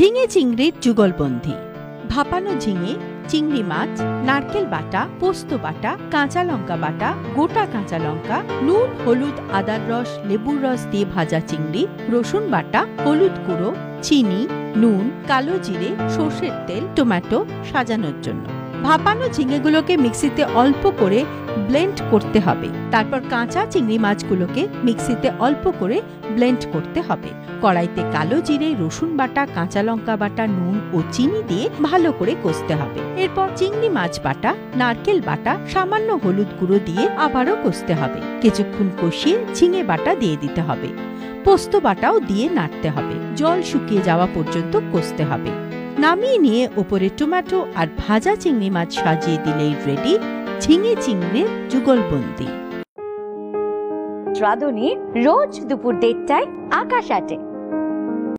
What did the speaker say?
ঝিঙে চিংড়ির যুগলবন্দি। ভাপানো ঝিঙে, চিংড়ি মাছ, নারকেল বাটা, পোস্ত বাটা, কাঁচা লঙ্কা বাটা, গোটা কাঁচা লঙ্কা, নুন, হলুদ, আদার রস, লেবুর রস দিয়ে ভাজা চিংড়ি, রসুন বাটা, হলুদ গুঁড়ো, চিনি, নুন, কালো জিরে, সর্ষের তেল, টমেটো সাজানোর জন্য। ভাপানো ঝিঙেগুলোকে মিক্সিতে অল্প করে ব্লেন্ড করতে হবে। তারপর কাঁচা চিংড়ি মাছগুলোকে মিক্সিতে অল্প করে ব্লেন্ড করতে হবে। কড়াইতে কালো জিরে, রসুন বাটা, কাঁচা লঙ্কা বাটা, নুন ও চিনি দিয়ে ভালো করে কষতে হবে। এরপর চিংড়ি মাছ বাটা, নারকেল বাটা, সামান্য হলুদ গুঁড়ো দিয়ে আবারও কষতে হবে। কিছুক্ষণ কষিয়ে ঝিঙে বাটা দিয়ে দিতে হবে। পোস্ত বাটাও দিয়ে নাড়তে হবে। জল শুকিয়ে যাওয়া পর্যন্ত কষতে হবে। নামিয়ে নিয়ে উপরে টমেটো আর ভাজা চিংড়ি মাছ সাজিয়ে দিলেই রেডি ঝিঙে চিংড়ির যুগলবন্দি। রাঁধুনি রোজ দুপুর 1:30টায় আকাশ 8-এ।